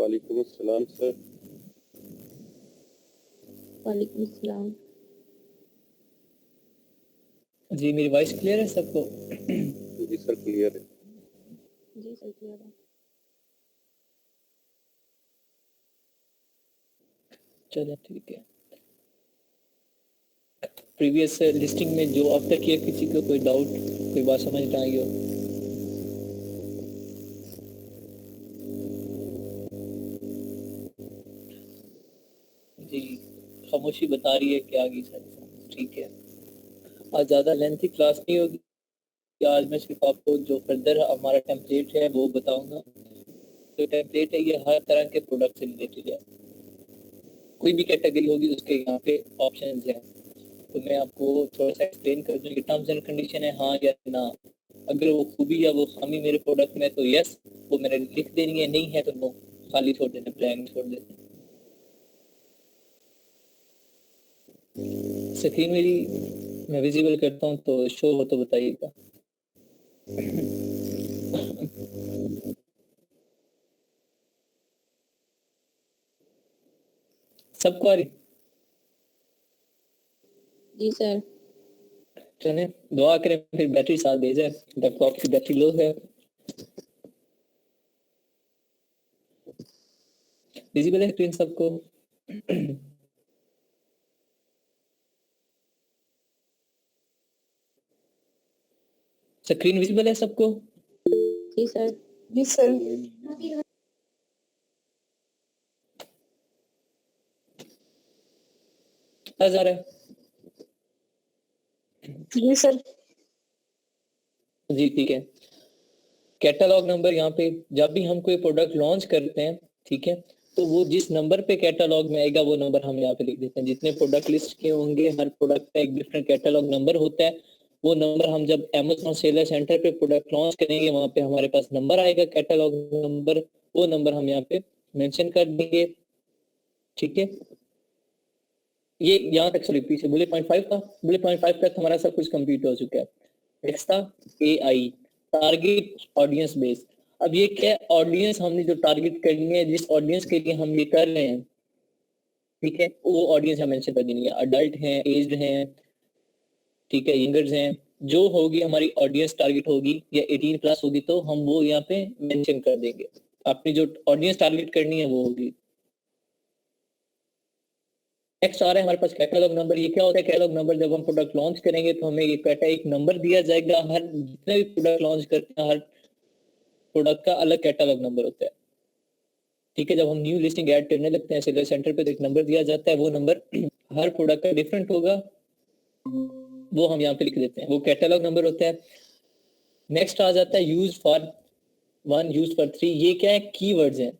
वालेकुम अस्सलाम सर। वालेकुम अस्सलाम। जी मेरी वॉइस क्लियर है सबको? जी सर क्लियर है। जी सर क्लियर है। चलिए ठीक है। प्रीवियस लिस्टिंग में जो अब तक किया, किसी को कोई डाउट, कोई बात समझ ना आई हो? जी खामोशी बता रही है कि आ गई सर। ठीक है, आज ज़्यादा लेंथी क्लास नहीं होगी। आज मैं सिर्फ आपको जो फर्दर हमारा टेम्पलेट है वो बताऊंगा। जो टेम्पलेट है ये हर तरह के प्रोडक्ट से रिलेटेड है। कोई भी कैटेगरी होगी उसके यहाँ पे ऑप्शंस हैं, तो मैं आपको थोड़ा सा एक्सप्लेन कर दूँ। ये टर्म्स एंड कंडीशन है, हाँ या ना। अगर वो खूबी या वो खामी मेरे प्रोडक्ट में तो यस, वो मैंने लिख देनी है, नहीं है तो नो, खाली छोड़ देना, ब्लैंक छोड़ देना। स्क्रीन मेरी मैं विजिबल करता हूँ तो शो हो तो बताइएगा। सबको आ रही? जी सर। चले दुआ करें फिर बैटरी साथ दे जाए। लैपटॉप की बैटरी लो है। विजिबल है स्क्रीन सबको? स्क्रीन विजिबल है सबको? जी सर। जी सर। आ जा रहा है? जी सर। जी ठीक है। कैटलॉग नंबर यहाँ पे जब भी हम कोई प्रोडक्ट लॉन्च करते हैं, ठीक है, तो वो जिस नंबर पे कैटलॉग में आएगा वो नंबर हम यहाँ पे लिख देते हैं। जितने प्रोडक्ट लिस्ट किए होंगे हर प्रोडक्ट का एक डिफरेंट कैटलॉग नंबर होता है। वो नंबर हम जब Amazon सेलर सेंटर पे प्रोडक्ट लॉन्च करेंगे वहां पे हमारे पास नंबर आएगा, कैटलॉग नंबर। वो नंबर हम यहाँ पे मेंशन कर देंगे। ठीक है, ये यहाँ तक सॉरी पीछे बुलेट पॉइंट 5 था। बुलेट पॉइंट 5 तक हमारा सब कुछ कंप्लीट हो चुका है। नेक्स्ट था AI, टारगेट ऑडियंस बेस। अब ये क्या ऑडियंस हमने जो टारगेट करनी है, जिस ऑडियंस के लिए हम ये कर रहे हैं, ठीक है, वो ऑडियंस हम मेंशन कर देंगे। अडल्ट हैं, एज्ड हैं, ठीक है, यंगर्स हैं, जो होगी हमारी ऑडियंस टारगेट होगी या 18 प्लस होगी तो हम वो यहाँ पे मेंशन कर देंगे। अपनी जो ऑडियंस टारगेट करनी है वो होगी। नेक्स्ट आ रहा है हमारे पास कैटलॉग नंबर। ये क्या होता है कैटलॉग नंबर? जब हम प्रोडक्ट लॉन्च करेंगे तो हमें ये कहता है एक नंबर दिया जाएगा। हर जितने भी प्रोडक्ट लॉन्च करते हैं हर प्रोडक्ट का अलग कैटलॉग नंबर होता है। ठीक है, जब हम न्यू लिस्टिंग ऐड करने लगते हैं सेलर सेंटर पे तो एक नंबर दिया जाता है। वो नंबर हर प्रोडक्ट का डिफरेंट होगा, वो हम यहाँ पे लिख देते हैं, वो कैटलॉग नंबर होता है। नेक्स्ट आ जाता है यूज फॉर 1, यूज फॉर 3। ये क्या है? कीवर्ड्स हैं।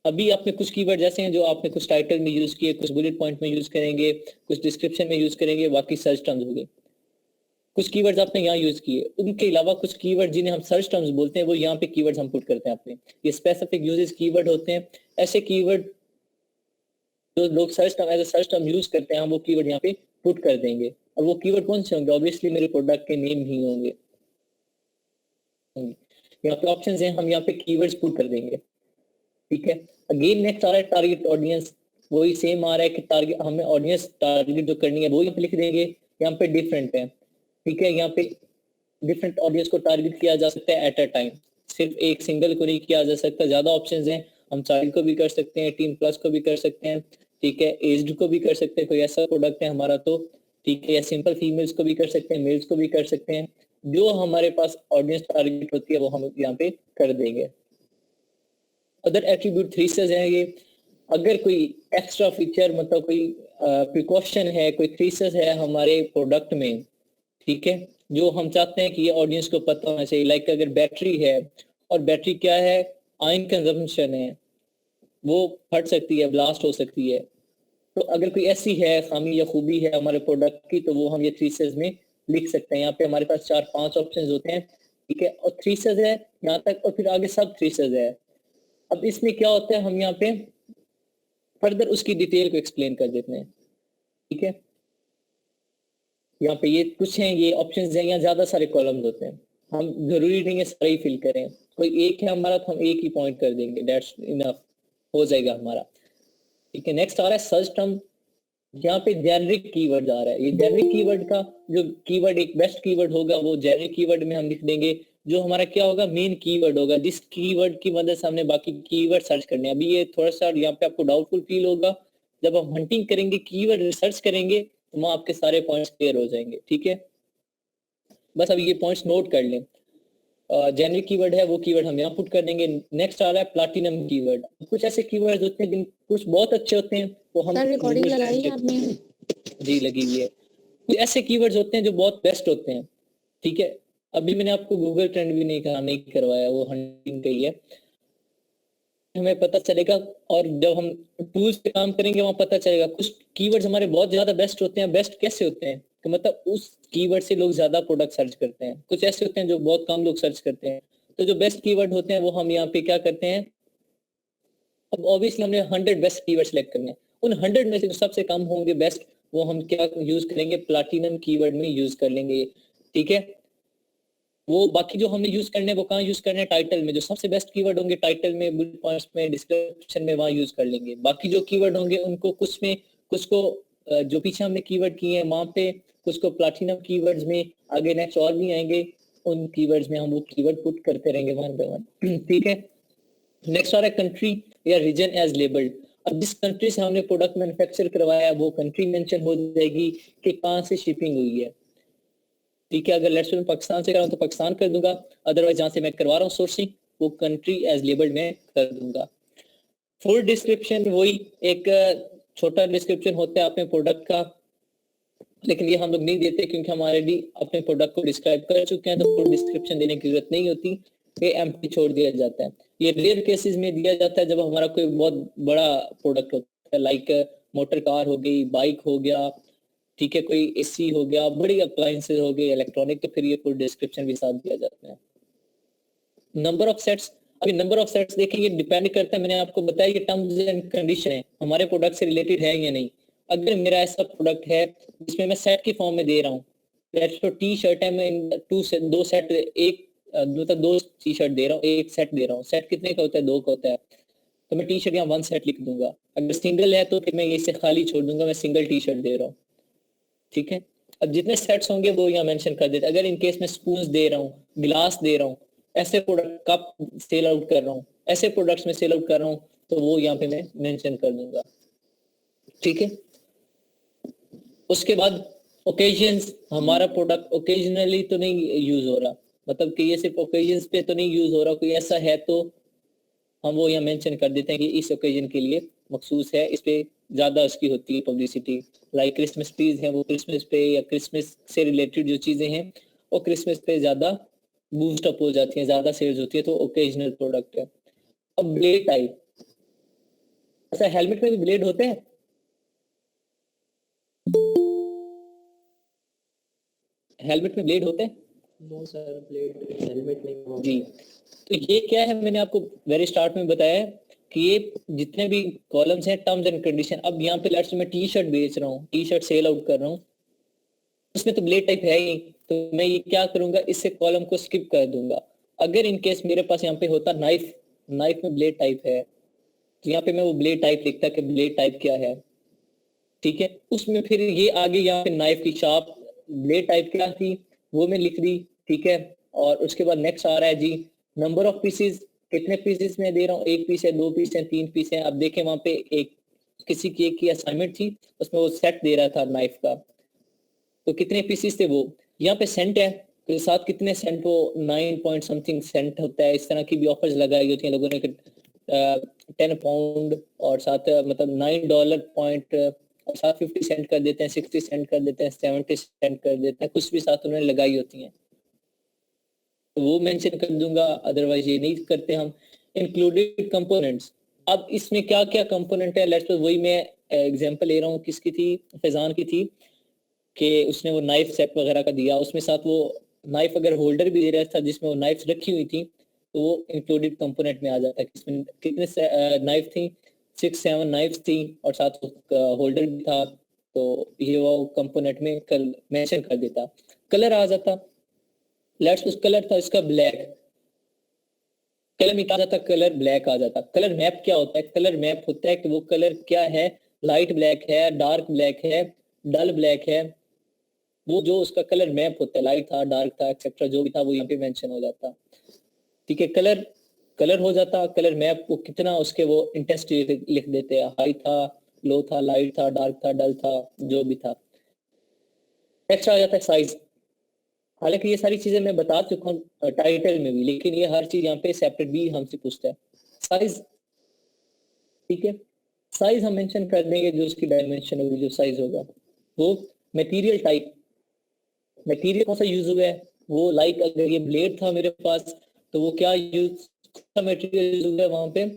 अभी आपने कुछ कीवर्ड जैसे हैं जो आपने कुछ टाइटल में यूज किए, कुछ बुलेट पॉइंट में यूज करेंगे, कुछ डिस्क्रिप्शन में यूज करेंगे, बाकी सर्च टर्म्स हो गए। कुछ कीवर्ड्स आपने यहाँ यूज किए, उनके अलावा कुछ कीवर्ड जिन्हें हम सर्च टर्म्स बोलते हैं वो यहाँ पे कीवर्ड्स हम पुट करते हैं अपने। ये स्पेसिफिक यूजेस कीवर्ड होते हैं। ऐसे कीवर्ड जो लोग search term as a search term use करते हैं हम वो कीवर्ड यहाँ पे पुट कर देंगे। और वो कीवर्ड कौन से होंगे? ऑब्वियसली मेरे प्रोडक्ट के नेम ही होंगे। यहाँ पे ऑप्शंस हैं, हम यहाँ पे कीवर्ड्स पुट कर देंगे। ठीक है, अगेन नेक्स्ट आ रहा है टारगेट ऑडियंस। वही सेम आ रहा है कि टारगेट हमें ऑडियंस टारगेट जो करनी है वो यहाँ पे लिख देंगे। यहाँ पे डिफरेंट है, ठीक है, यहाँ पे डिफरेंट ऑडियंस को टारगेट किया जा सकता है एट अ टाइम। सिर्फ एक सिंगल को नहीं किया जा सकता, ज्यादा ऑप्शंस हैं। हम चाइल्ड को भी कर सकते हैं, 18 प्लस को भी कर सकते हैं, ठीक है, एज्ड को भी कर सकते हैं। कोई ऐसा प्रोडक्ट है हमारा तो, ठीक है, या सिंपल फीमेल्स को भी कर सकते हैं, मेल्स को भी कर सकते हैं। जो हमारे पास ऑडियंस टारगेट होती है वो हम यहाँ पे कर देंगे। अदर एट्रीब्यूट थ्रीसेस हैं ये। अगर कोई एक्स्ट्रा फीचर मतलब कोई प्रिकॉशन है, कोई थ्रीसेस है हमारे प्रोडक्ट में, ठीक है, जो हम चाहते हैं कि ये ऑडियंस को पता होना चाहिए। लाइक अगर बैटरी है और बैटरी क्या है, आयन कंजम्पशन है, वो फट सकती है, ब्लास्ट हो सकती है। तो अगर कोई ऐसी है खामी या खूबी है हमारे प्रोडक्ट की तो वो हम ये थ्रीसेस में लिख सकते हैं। यहाँ पे हमारे पास 4-5 ऑप्शंस होते हैं, ठीक है, और थ्रीसेस है यहाँ तक, और फिर आगे सब थ्रीसेस है। अब इसमें क्या होता है, हम यहाँ पे फर्दर उसकी डिटेल को एक्सप्लेन कर देते हैं। ठीक है, यहाँ पे ये कुछ हैं, ये ऑप्शंस हैं, यहाँ ज्यादा सारे कॉलम्स होते हैं, हम जरूरी नहीं है सारे ही फिल करें। कोई एक है हमारा तो हम एक ही पॉइंट कर देंगे, दैट्स इनफ, हो जाएगा हमारा। ठीक है, नेक्स्ट आ रहा है सर्च टर्म। यहाँ पे जेनरिक कीवर्ड आ रहा है। ये जेनरिक कीवर्ड का जो कीवर्ड एक बेस्ट कीवर्ड होगा वो जेनरिक कीवर्ड में हम लिख देंगे, जो हमारा क्या होगा मेन कीवर्ड होगा, जिस कीवर्ड की मदद से हमने बाकी कीवर्ड सर्च करने हैं। अभी ये थोड़ा सा यहाँ पे आपको डाउटफुल फील होगा, जब हम हंटिंग करेंगे कीवर्ड रिसर्च करेंगे तो वहाँ आपके सारे पॉइंट्स क्लियर हो जाएंगे। ठीक है, बस अब ये पॉइंट्स नोट कर लें। जेनरिक कीवर्ड है वो कीवर्ड हम यहाँ पुट कर देंगे। नेक्स्ट आ रहा है प्लैटिनम कीवर्ड। कुछ ऐसे कीवर्ड्स होते हैं जिन कुछ बहुत अच्छे होते हैं वो हम सर रिकॉर्डिंग लगाई है आपने? जी लगी हुई है। कुछ ऐसे कीवर्ड्स होते हैं जो बहुत बेस्ट होते हैं। ठीक है, अभी मैंने आपको गूगल ट्रेंड भी नहीं करवाया, वो हंटिंग का ही है, हमें पता चलेगा। और जब हम टूल्स पे काम करेंगे वहां पता चलेगा कुछ कीवर्ड्स हमारे बहुत ज्यादा बेस्ट होते हैं। बेस्ट कैसे होते हैं तो मतलब उस कीवर्ड से लोग ज्यादा प्रोडक्ट सर्च करते हैं। कुछ ऐसे होते हैं जो बहुत कम लोग सर्च करते हैं। तो जो बेस्ट कीवर्ड होते हैं वो हम यहाँ पे क्या करते हैं, अब ऑब्वियसली हमने 100 बेस्ट कीवर्ड सेलेक्ट करने हैं। उन 100 में से जो सबसे कम होंगे बेस्ट, वो हम क्या यूज करेंगे, प्लैटिनम कीवर्ड में यूज कर लेंगे। ठीक है, वो बाकी जो हमने यूज करने हैं वो कहाँ यूज करने हैं, टाइटल में। जो सबसे बेस्ट कीवर्ड होंगे टाइटल में, बुलेट पॉइंट्स में, डिस्क्रिप्शन में, वहां यूज कर लेंगे। बाकी जो कीवर्ड होंगे उनको कुछ में, कुछ को जो पीछे हमने कीवर्ड किए हैं वहां पे, कुछ को प्लैटिनम कीवर्ड्स में, आगे नेक्स्ट और भी आएंगे उन कीवर्ड्स में हम वो कीवर्ड पुट करते रहेंगे वन बाय वन। ठीक है, नेक्स्ट आ रहा है कंट्री या रीजन एज लेबल्ड। अब जिस कंट्री से हमने प्रोडक्ट मैन्युफैक्चर करवाया है वो कंट्री मेंशन हो जाएगी कि कहाँ से शिपिंग हुई है। ठीक है, अगर लेट्स मैं पाकिस्तान से कर रहा हूँ तो पाकिस्तान कर दूंगा, अदरवाइज जहाँ से मैं करवा रहा हूँ सोर्सिंग वो कंट्री एज लेबल्ड में कर दूंगा। फुल डिस्क्रिप्शन वही एक छोटा डिस्क्रिप्शन होता है अपने प्रोडक्ट का, लेकिन ये हम लोग नहीं देते क्योंकि हम ऑलरेडी अपने प्रोडक्ट को डिस्क्राइब कर चुके हैं, तो फुल डिस्क्रिप्शन देने की जरूरत नहीं होती, ये एम्प्टी छोड़ दिया जाता है। ये रेयर केसेस में दिया जाता है जब हमारा कोई बहुत बड़ा प्रोडक्ट होता है, लाइक मोटर कार हो गई, बाइक हो गया, ठीक है, कोई एसी हो गया, बड़ी अप्लायंसेस हो गए इलेक्ट्रॉनिक, तो फिर ये फुल डिस्क्रिप्शन भी साथ दिया जाता है। नंबर ऑफ सेट्स, अभी नंबर ऑफ सेट्स देखेंगे डिपेंड करता है, मैंने आपको बताया ये टर्म्स एंड कंडीशन है हमारे प्रोडक्ट से रिलेटेड है या नहीं। अगर मेरा ऐसा प्रोडक्ट है जिसमें मैं सेट की फॉर्म में दे रहा हूँ, लेट्स सो टी शर्ट है, मैं दो सेट, एक मतलब दो टी शर्ट दे रहा हूँ, एक सेट दे रहा हूँ, सेट कितने का होता है, 2 का होता है, तो मैं टी शर्ट यहाँ 1 सेट लिख दूंगा। अगर सिंगल है तो फिर मैं इसे खाली छोड़ दूंगा, मैं सिंगल टी शर्ट दे रहा हूँ। ठीक है, अब जितने सेट्स होंगे वो यहाँ मेंशन कर देते। अगर इन केस में स्पून दे रहा हूँ, गिलास दे रहा हूँ, ऐसे प्रोडक्ट कप सेल आउट कर रहा हूँ, ऐसे प्रोडक्ट्स में सेल आउट कर रहा हूँ, तो वो यहाँ पे मैं मेंशन कर दूंगा। ठीक है, उसके बाद ओकेजन्स, हमारा प्रोडक्ट ओकेजनली तो नहीं यूज हो रहा, मतलब कि ये सिर्फ ओकेजन्स पे तो नहीं यूज हो रहा, कोई ऐसा है तो हम वो यहाँ मेंशन कर देते हैं कि इस ओकेजन के लिए मखसूस है, इस पे ज्यादा उसकी होती है पब्लिसिटी। लाइक क्रिसमस ट्रीज है, वो क्रिसमस पे या क्रिसमस से रिलेटेड जो चीजें हैं वो क्रिसमस पे ज्यादा बूस्ट अप हो जाती हैं, ज्यादा सेल्स होती है, तो ओकेजनल प्रोडक्ट है। अब ब्लेड टाइप, अच्छा हेलमेट में भी ब्लेड होते हैं? हेलमेट में ब्लेड होते हैं? नो सर, ब्लेड हेलमेट नहीं जी, तो ये क्या है, मैंने आपको वेरी स्टार्ट में बताया है कि ये जितने भी कॉलम्स हैं टर्म्स एंड कंडीशन। अब यहाँ पे लेट्स मैं टी शर्ट बेच रहा हूँ, टी शर्ट सेल आउट कर रहा हूँ, उसमें तो ब्लेड टाइप है ही, तो मैं ये क्या करूंगा, इससे कॉलम को स्किप कर दूंगा। अगर इन केस मेरे पास यहाँ पे होता नाइफ, नाइफ में ब्लेड टाइप है, तो यहाँ पे मैं वो ब्लेड टाइप लिखता कि ब्लेड टाइप क्या है। ठीक है, उसमें फिर ये आगे यहाँ पे नाइफ की शार्प ब्लेड टाइप क्या थी वो मैं लिख दी। ठीक है, और उसके बाद नेक्स्ट आ रहा है जी नंबर ऑफ पीसेस, कितने पीसेस मैं दे रहा हूँ, 1 पीस है, 2 पीस है, 3 पीस है। अब देखें वहां पे एक किसी की एक की असाइनमेंट थी, उसमें वो सेट दे रहा था नाइफ का, तो कितने पीसेस थे वो। यहाँ पे सेंट है तो साथ कितने सेंट, वो 9 पॉइंट समथिंग सेंट होता है। इस तरह की भी ऑफर्स लगाई होती हैं लोगों ने, 10 पाउंड और साथ मतलब $9 पॉइंट, और साथ 50 सेंट कर देते हैं, 60 सेंट कर देते हैं, 70 सेंट कर देते हैं, कुछ भी साथ उन्होंने लगाई होती हैं, तो वो मेंशन कर दूंगा, अदरवाइज ये नहीं करते हम। इंक्लूडेड कंपोनेंट्स, अब इसमें क्या क्या कंपोनेंट है, लेट्स वही मैं एग्जांपल ले रहा हूँ, किसकी थी, फैजान की थी, कि उसने वो नाइफ सेट वगैरह का दिया, उसमें साथ वो नाइफ अगर होल्डर भी दे रहा था जिसमें वो नाइफ रखी हुई थी, तो वो इंक्लूडेड कंपोनेंट में आ जाता है। इसमें कितने नाइफ थी, 6-7 नाइफ थी और साथ होल्डर भी था, तो ये वो कंपोनेंट में कल मेंशन कर देता। कलर आ जाता, लेट्स उस कलर था इसका ब्लैक, कलर में क्या आ जाता, कलर ब्लैक आ जाता। कलर मैप क्या होता है, कलर मैप होता है कि वो कलर क्या है, लाइट ब्लैक है, डार्क ब्लैक है, डल ब्लैक है, वो जो उसका कलर मैप होता है, लाइट था, डार्क था, एक्सेट्रा जो भी था वो यहाँ पे मेंशन हो जाता। ठीक है, कलर कलर हो जाता, कलर मैप को कितना उसके वो इंटेंसिटी लिख देते हैं, हाई था, लो था, लाइट था, डार्क था, डल था, जो भी था। एक्स्ट्रा आ जाता है साइज। हालांकि ये सारी चीजें मैं बता चुका हूँ टाइटल में भी, लेकिन ये हर चीज यहाँ पे सेपरेट भी हमसे पूछता है। साइज, ठीक है, साइज हम मेंशन कर देंगे, जो उसकी डायमेंशन होगी, जो साइज होगा वो। मटेरियल टाइप, मटेरियल कौन सा यूज हुआ है वो, लाइक अगर ये ब्लेड था मेरे पास तो वो क्या यूज मटेरियल यूज हुआ है वहां पे,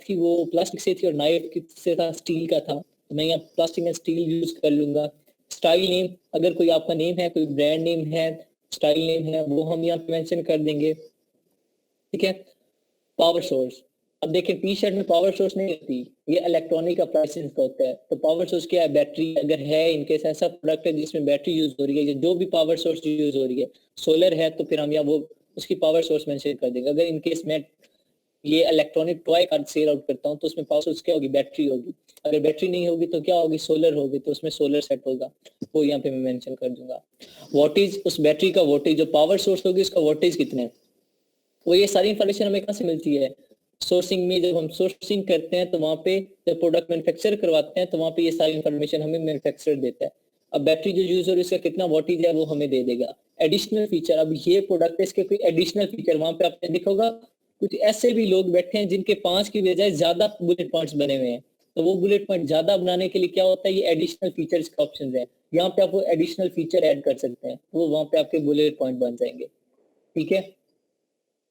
थी वो प्लास्टिक से थी और नाइफ किससे था, स्टील का था, तो मैं यहाँ प्लास्टिक एंड स्टील यूज कर लूंगा। स्टाइल नेम, अगर कोई आपका नेम है, कोई ब्रांड नेम है, स्टाइल नेम है, वो हम यहाँ पे मेंशन कर देंगे। ठीक है, पावर सोर्स, अब देखिए टी शर्ट में पावर सोर्स नहीं होती, ये इलेक्ट्रॉनिक अप्लायंसेस का होता है। तो पावर सोर्स क्या है, बैटरी अगर है, इनकेस ऐसा प्रोडक्ट है जिसमें बैटरी यूज हो रही है, जो भी पावर सोर्स यूज हो रही है, सोलर है तो फिर हम यहाँ वो उसकी पावर सोर्स मेंशन कर देंगे। अगर इनकेस मैं ये electronic toy card sell out करता हूँ तो उसमें पावर सोर्स क्या होगी, बैटरी होगी। अगर बैटरी नहीं होगी तो क्या होगी, सोलर होगी, तो उसमें सोलर सेट होगा, वो यहाँ पे मैं मेंशन कर दूंगा। वोल्टेज, उस बैटरी का वोल्टेज, जो पावर सोर्स होगी उसका वोल्टेज कितना है, वो ये सारी इंफॉर्मेशन हमें कहाँ से मिलती है, सोर्सिंग में। जब हम सोर्सिंग करते हैं तो वहाँ पे, जब प्रोडक्ट मैन्युफैक्चर करवाते हैं तो वहाँ पे ये सारी इंफॉर्मेशन हमें मैन्युफैक्चरर देता है। अब बैटरी जो यूज हो रही है उसका कितना वोल्टेज है वो हमें दे देगा। एडिशनल फीचर, अब ये प्रोडक्ट है, इसके कोई एडिशनल फीचर वहाँ पे आपने देखा होगा, कुछ ऐसे भी लोग बैठे हैं जिनके 5 की बजाय ज्यादा बुलेट पॉइंट्स बने हुए हैं, तो वो बुलेट पॉइंट ज्यादा बनाने के लिए क्या होता है, ये एडिशनल फीचर्स का ऑप्शन है, यहाँ पे आप वो एडिशनल फीचर ऐड कर सकते हैं, वो वहाँ पे आपके बुलेट पॉइंट बन जाएंगे। ठीक है,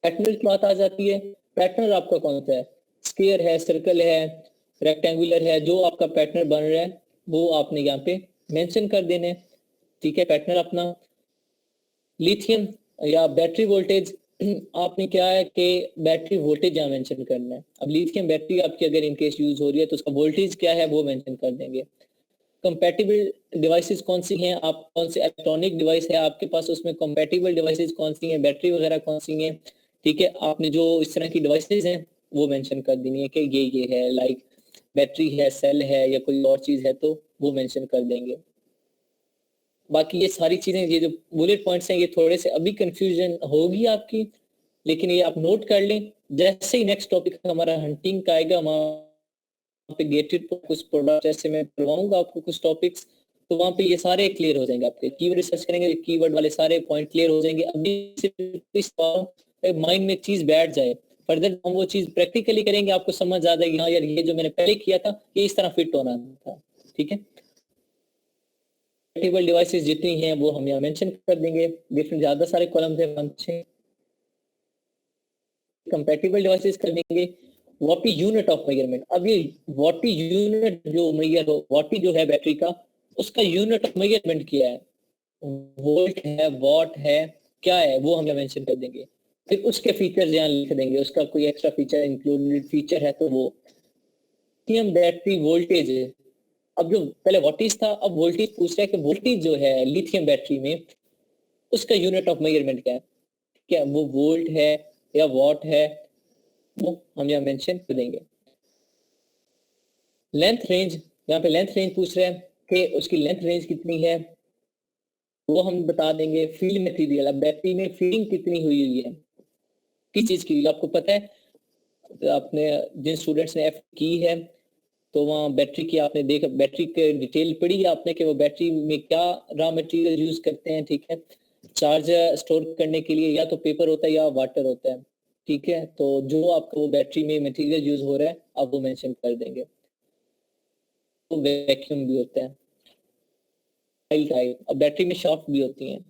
पैटर्न की बात आ जाती है, पैटर्न आपका कौन सा है, स्क्वायर है, सर्कल है, रेक्टेंगुलर है, जो आपका पैटर्न बन रहा है वो आपने यहाँ पे मेंशन कर देने। ठीक है, पैटर्न अपना। लिथियम या बैटरी वोल्टेज, आपने क्या है कि बैटरी वोल्टेज यहाँ मेंशन करना है। अब लिथियम बैटरी आपकी अगर इनकेस यूज हो रही है तो उसका वोल्टेज क्या है वो मेंशन कर देंगे। कंपैटिबल डिवाइसेस कौन सी हैं, आप कौन से इलेक्ट्रॉनिक डिवाइस है आपके पास, उसमें कंपैटिबल डिवाइसेस कौन सी हैं, बैटरी वगैरह कौन सी हैं। ठीक है, आपने जो इस तरह की डिवाइसेस हैं वो मेंशन कर देनी है कि ये है, लाइक बैटरी है, सेल है, या कोई और चीज है तो वो मेंशन कर देंगे। बाकी ये सारी चीजें, ये जो बुलेट पॉइंट्स हैं, ये थोड़े से अभी कंफ्यूजन होगी आपकी, लेकिन ये आप नोट कर लें। जैसे ही नेक्स्ट टॉपिक हमारा हंटिंग का आएगा, वहाँ पे गेटेड कुछ प्रोडक्ट जैसे मैं करवाऊंगा आपको कुछ टॉपिक्स, तो वहाँ पे ये सारे क्लियर हो जाएंगे। आपके कीवर्ड रिसर्च करेंगे, कीवर्ड वाले सारे पॉइंट क्लियर हो जाएंगे। अभी सिर्फ माइंड में चीज बैठ जाए, फर्दर हम वो चीज प्रैक्टिकली करेंगे, आपको समझ आ जाएगी, हाँ यार ये जो मैंने पहले किया था ये इस तरह फिट होना था। ठीक है, कंपैटिबल डिवाइसेस जितनी हैं वो हम यहाँ मेंशन कर देंगे, डिफरेंट ज्यादा सारे कॉलम्स हैं, 5-6 कंपैटिबल डिवाइसेस कर देंगे। वॉटी यूनिट ऑफ मेजरमेंट, अब ये वॉटी यूनिट जो मेजर हो, वॉटी जो है बैटरी का, उसका यूनिट ऑफ मेजरमेंट क्या है, वोल्ट है, वॉट है, क्या है, वो हम मेंशन कर देंगे। फिर उसके फीचर्स यहाँ लिख देंगे, उसका कोई एक्स्ट्रा फीचर इंक्लूडेड फीचर है तो वो। लिथियम बैटरी वोल्टेज, अब जो पहले वोल्टेज था अब वोल्टेज पूछ रहा है कि वोल्टेज जो है लिथियम बैटरी में उसका यूनिट ऑफ मेजरमेंट क्या है, क्या वो वोल्ट है या वॉट है, वो हम यहाँ मेंशन कर देंगे। लेंथ रेंज, यहाँ पे लेंथ रेंज पूछ रहा है कि उसकी लेंथ रेंज कितनी है, वो हम बता देंगे। फील्ड मटेरियल, अब बैटरी में फीलिंग कितनी हुई हुई है, किस चीज की, आपको पता है, आपने जिन स्टूडेंट्स ने एफ की है तो वहाँ बैटरी की आपने देखा, बैटरी के डिटेल पढ़ी है आपने कि वो बैटरी में क्या रॉ मटेरियल यूज करते हैं। ठीक है, चार्ज स्टोर करने के लिए या तो पेपर होता है या वाटर होता है। ठीक है, तो जो आपका वो बैटरी में मटेरियल यूज हो रहा है आप वो मेंशन कर देंगे। तो वैक्यूम भी होता है, स्टाइल टाइप, अब बैटरी में शाफ्ट भी होती हैं,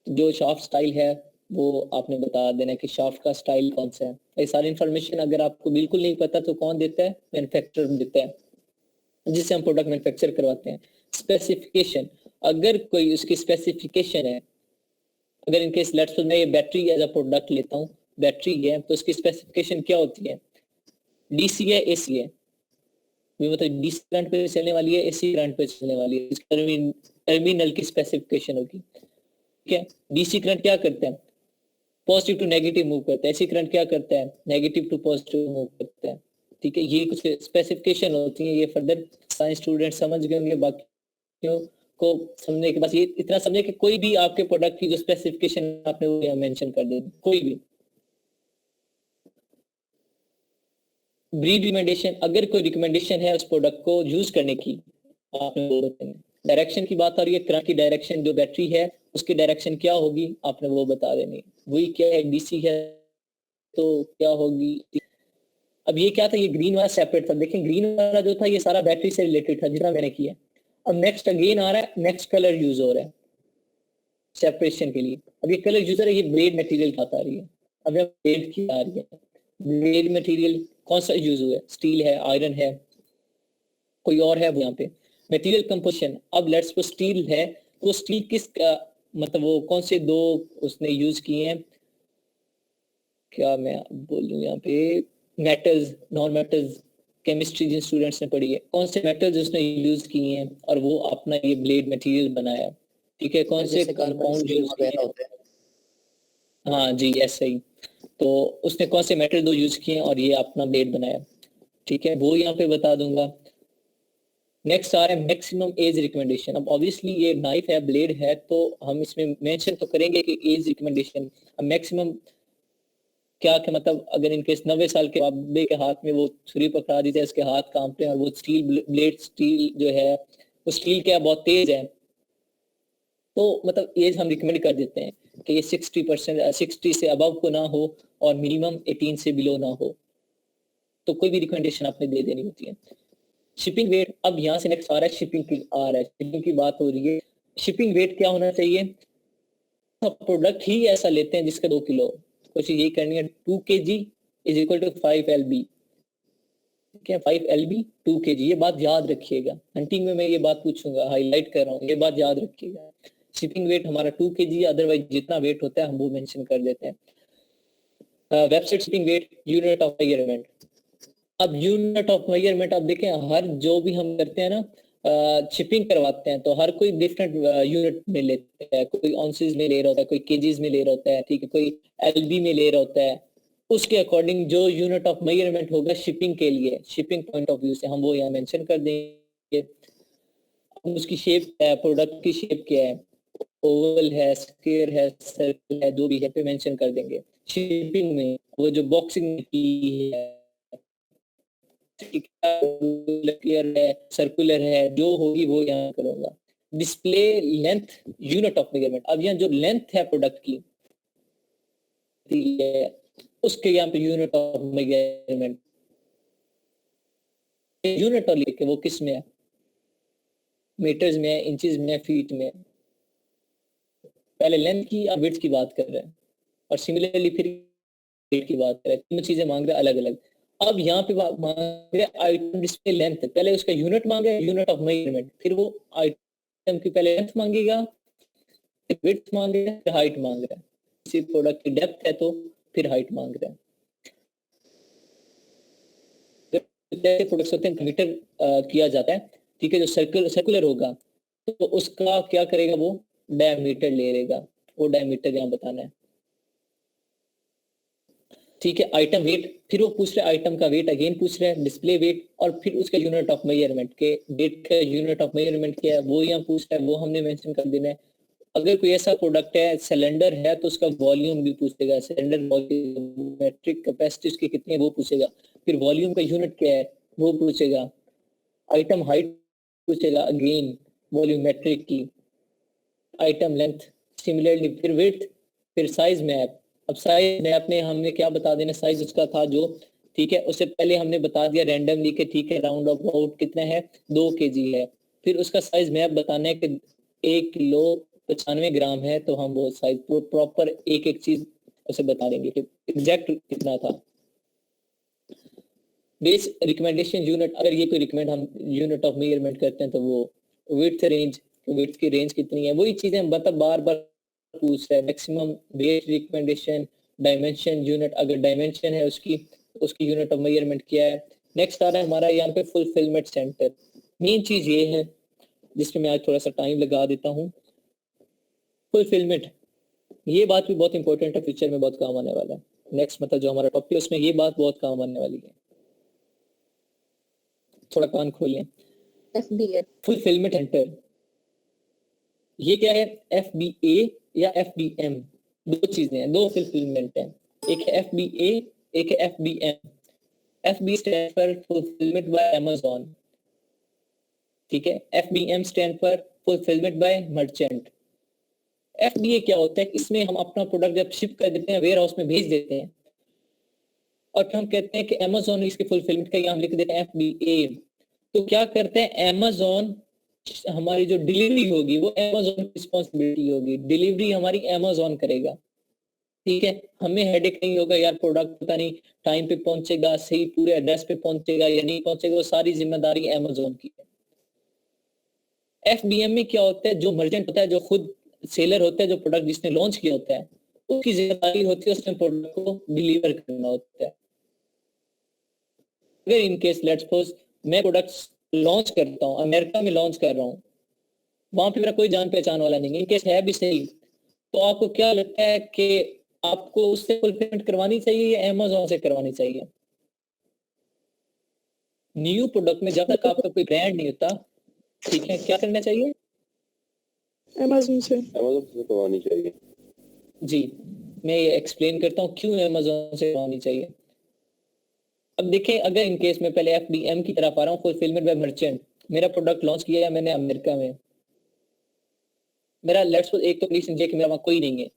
जो शाफ्ट स्टाइल है वो आपने बता देना कि शाफ्ट का स्टाइल कौन सा है। ये सारी इंफॉर्मेशन अगर आपको बिल्कुल नहीं पता तो कौन देता है, मैन्युफैक्चरर देता है, जिससे हम प्रोडक्ट मैन्युफैक्चर करवाते हैं। स्पेसिफिकेशन, अगर कोई उसकी स्पेसिफिकेशन है, अगर इनकेस लेट्स सपोज मैं ये बैटरी एज अ प्रोडक्ट लेता हूँ, बैटरी है तो उसकी स्पेसिफिकेशन क्या होती है, डीसी है, एसी है, मतलब डीसी करंट पे चलने वाली है, एसी करंट पे चलने वाली है, इसका टर्मिनल की स्पेसिफिकेशन होगी। ठीक है, डीसी करंट क्या करते हैं, पॉजिटिव टू नेगेटिव मूव करता है। ऐसी करंट क्या करता है, नेगेटिव टू पॉजिटिव मूव करता है। ठीक है, ये कुछ स्पेसिफिकेशन होती है, ये फर्दर साइंस स्टूडेंट समझ गए होंगे। बाकियों को समझने के, बस ये इतना समझे कि कोई भी आपके प्रोडक्ट की जो स्पेसिफिकेशन आपने वो यहाँ मेंशन कर दी, कोई भी ब्रीफ रिकमेंडेशन, अगर कोई रिकमेंडेशन है उस प्रोडक्ट को यूज करने की, आपने वो बताना। डायरेक्शन की बात आ रही है, करंट की डायरेक्शन जो बैटरी है उसकी डायरेक्शन क्या होगी, आपने वो बता देनी। वही क्या है, डीसी है तो क्या होगी। अब ये क्या था, ये ग्रीन वाला सेपरेट था। देखें ग्रीन वाला जो था ये सारा बैटरी से रिलेटेड था जितना मैंने किया। अब नेक्स्ट अगेन आ रहा है, नेक्स्ट कलर यूज हो रहा है सेपरेशन के लिए। अब ये कलर यूजर है, ये ब्लेड मटेरियल की बात आ रही है। अब यहाँ ब्लेड की आ रही है, ब्लेड मटेरियल कौन सा यूज हुआ है, स्टील है, आयरन है, कोई और है यहाँ पे। मटेरियल कंपोजिशन, अब लेट्स सपोज स्टील है, वो स्टील किस मतलब वो कौन से दो उसने यूज किए हैं, क्या मैं बोलूँ यहाँ पे, मेटल्स, नॉन मेटल्स, केमिस्ट्री जिन स्टूडेंट्स ने पढ़ी है, कौन से मेटल्स उसने यूज किए हैं और वो अपना ये ब्लेड मटेरियल बनाया। ठीक है, कौन से कंपाउंड यूज किए हैं, हाँ जी ऐसा ही। तो उसने कौन से मेटल दो यूज किए हैं और ये अपना ब्लेड बनाया। ठीक है, वो यहाँ पे बता दूंगा। नेक्स्ट आ रहा है मैक्सिमम एज रिकमेंडेशन। अब ऑब्वियसली ये नाइफ है, ब्लेड है, तो हम इसमें मेंशन तो करेंगे कि एज रिकमेंडेशन। अब मैक्सिमम क्या कि मतलब अगर इनकेस 90 साल के बाबे के हाथ में वो छुरी पकड़ा दी जाए, उसके हाथ कांपते हैं और वो स्टील ब्लेड, स्टील जो है वो स्टील क्या बहुत तेज है, तो मतलब एज हम रिकमेंड कर देते हैं कि ये 60% 60 से अबव को ना हो और मिनिमम 18 से बिलो ना हो। तो कोई भी रिकमेंडेशन आपने दे देनी होती है। शिपिंग वेट, अब यहाँ से नेक्स्ट आ रहा है शिपिंग की, आ रहा है शिपिंग की बात हो रही है। शिपिंग वेट क्या होना चाहिए, प्रोडक्ट ही ऐसा लेते हैं जिसका 2 किलो, कोशिश यही करनी है 2 kg is equal to 5 LB। क्या 5 LB 2 kg, ये बात याद रखिएगा। हंटिंग में मैं ये बात पूछूंगा, हाईलाइट कर रहा हूँ, ये बात याद रखिएगा। शिपिंग वेट हमारा 2 kg, अदरवाइज जितना वेट होता है हम वो मेंशन कर देते हैं। Website shipping weight, unit of measurement. अब यूनिट ऑफ मेजरमेंट, अब देखें हर जो भी हम करते हैं ना शिपिंग करवाते हैं, तो हर कोई डिफरेंट यूनिट में लेता है। कोई ऑन्सेस में ले रहा होता है, कोई केजीज में ले रहा होता है, ठीक है, कोई एलबी में ले रहा होता है। उसके अकॉर्डिंग जो यूनिट ऑफ मेजरमेंट होगा शिपिंग के लिए, शिपिंग पॉइंट ऑफ व्यू से हम वो यहाँ मेंशन कर देंगे। उसकी शेप क्या है, प्रोडक्ट की शेप क्या है, ओवल है, स्क्वायर है, सर्कल है, जो भी है पे मेंशन कर देंगे। शिपिंग में वो जो बॉक्सिंग की है, है, सर्कुलर है, जो होगी वो यहाँ करूंगा। Display length, unit of measurement. अब यहाँ जो लेंथ है प्रोडक्ट की उसके यहाँ पे यूनिट ऑफ मेजरमेंट, यूनिट और लिखे वो किस में है, मीटर्स में है, इंचेस में है, फीट में है। पहले लेंथ की, अब विड्थ की बात कर रहे हैं, और सिमिलरली फिर वेट की बात कर रहे हैं। तीनों चीजें मांग रहे हैं अलग अलग। अब यहाँ पे मांग रहे आइटम डिस्प्ले लेंथ, पहले उसका यूनिट मांगे, यूनिट ऑफ मेजरमेंट, फिर वो आइटम की पहले लेंथ मांगेगा, फिर विड्थ मांगेगा, फिर हाइट मांग रहा है। किसी प्रोडक्ट की डेप्थ है तो फिर हाइट मांग रहा है। जैसे प्रोडक्ट्स होते हैं मीटर किया जाता है, ठीक है, जो सर्कुलर होगा तो उसका क्या करेगा, वो डायमीटर ले लेगा, वो डायमीटर यहाँ बताना है। ठीक है, आइटम वेट, फिर वो पूछ रहे आइटम का वेट, अगेन पूछ रहे हैं डिस्प्ले वेट, और फिर उसका यूनिट ऑफ मेजरमेंट के वेट का यूनिट ऑफ मेजरमेंट क्या है वो यहाँ पूछ रहा है, वो हमने मेंशन कर देना है। अगर कोई ऐसा प्रोडक्ट है सिलेंडर है तो उसका वॉल्यूम भी पूछेगा, सिलेंडर वॉल्यूमेट्रिक कैपेसिटी उसकी कितनी है वो पूछेगा, फिर वॉल्यूम का यूनिट क्या है वो पूछेगा, आइटम हाइट पूछेगा, अगेन वॉल्यूमेट्रिक की, आइटम लेंथ सिमिलरली, फिर विड्थ, फिर साइज मैप। अब साइज मैप में हमने क्या बता देना, साइज उसका था जो, ठीक है, उससे पहले हमने बता दिया रैंडमली के, ठीक है, राउंड अबाउट कितना है 2 kg है। फिर उसका साइज मैप बताना है कि 1 किलो 95 ग्राम है, तो हम वो साइज प्रॉपर एक एक चीज उसे बता देंगे कि एग्जैक्ट कितना था। बेस रिकमेंडेशन यूनिट, अगर ये कोई रिकमेंड हम यूनिट ऑफ मेजरमेंट करते हैं तो वो विड्थ रेंज, विड्थ की रेंज कितनी है, वही चीजें मतलब बार बार पूछ रहा है। Maximum weight recommendation, dimension unit, अगर डायमेंशन है उसकी यूनिट ऑफ मेजरमेंट क्या है। नेक्स्ट आ रहा है हमारा यहाँ पे फुलफिलमेंट सेंटर। मेन चीज ये है जिसमें मैं आज थोड़ा सा टाइम लगा देता हूँ। फुलफिलमेंट, ये बात भी बहुत इंपॉर्टेंट है, फ्यूचर में बहुत काम आने वाला है। नेक्स्ट मतलब जो हमारा टॉपिक है उसमें ये बात बहुत काम आने वाली है। थोड़ा कान खोलें। FBA, फुलफिलमेंट सेंटर, ये क्या है? FBA या FBM, दो चीजें हैं, दो फुलफिलमेंट है। एक है FBA, एक है FBM। FB स्टैंड पर फुलफिलमेंट बाय अमेज़न, ठीक है। FBM स्टैंड पर फुलफिलमेंट बाय मर्चेंट। FBA क्या होता है? इसमें हम अपना प्रोडक्ट जब शिप कर देते हैं, वेयर हाउस में भेज देते हैं, और फिर हम कहते हैं कि अमेज़न इसकी फुलफिलमेंट का, हम लिख देते हैं FBA। तो क्या करते हैं अमेज़न, हमारी जो डिलीवरी होगी वो अमेज़न की रिस्पॉन्सिबिलिटी होगी, डिलीवरी हमारी अमेज़न करेगा, ठीक है। हमें हेडेक नहीं होगा यार, प्रोडक्ट पता नहीं टाइम पे पहुंचेगा, सही पूरे एड्रेस पे पहुंचेगा या नहीं पहुंचेगा, वो सारी जिम्मेदारी अमेज़न की है। FBM में क्या होता है? जो मर्चेंट होता है, जो खुद सेलर होता है, जो प्रोडक्ट जिसने लॉन्च किया होता है, उसकी जिम्मेदारी होती है उसने प्रोडक्ट को डिलीवर करना होता है। अगर इन केस लेट्स सपोज मैं प्रोडक्ट लॉन्च करता हूँ, अमेरिका में लॉन्च कर रहा हूँ, वहां पे मेरा कोई जान पहचान वाला नहीं है, इन केस है भी सही, तो आपको क्या लगता है कि आपको उससे फुलफिलमेंट करवानी चाहिए या अमेज़न से करवानी चाहिए? न्यू प्रोडक्ट में जब तक आपका कोई ब्रांड नहीं होता, ठीक है, क्या करना चाहिए? अमेज़न से करवानी चाहिए। जी, मैं ये एक्सप्लेन करता हूँ क्यों अमेज़न से करवानी चाहिए। अब देखें, अगर इन केस में पहले FBM की तरफ आ रहा हूँ, फुलफिलमेंट बाय मर्चेंट, मेरा प्रोडक्ट लॉन्च किया है मैंने अमेरिका में, मेरा लेट्स सपोज एक तो कंडीशन है कि मेरा वहाँ कोई नहीं है,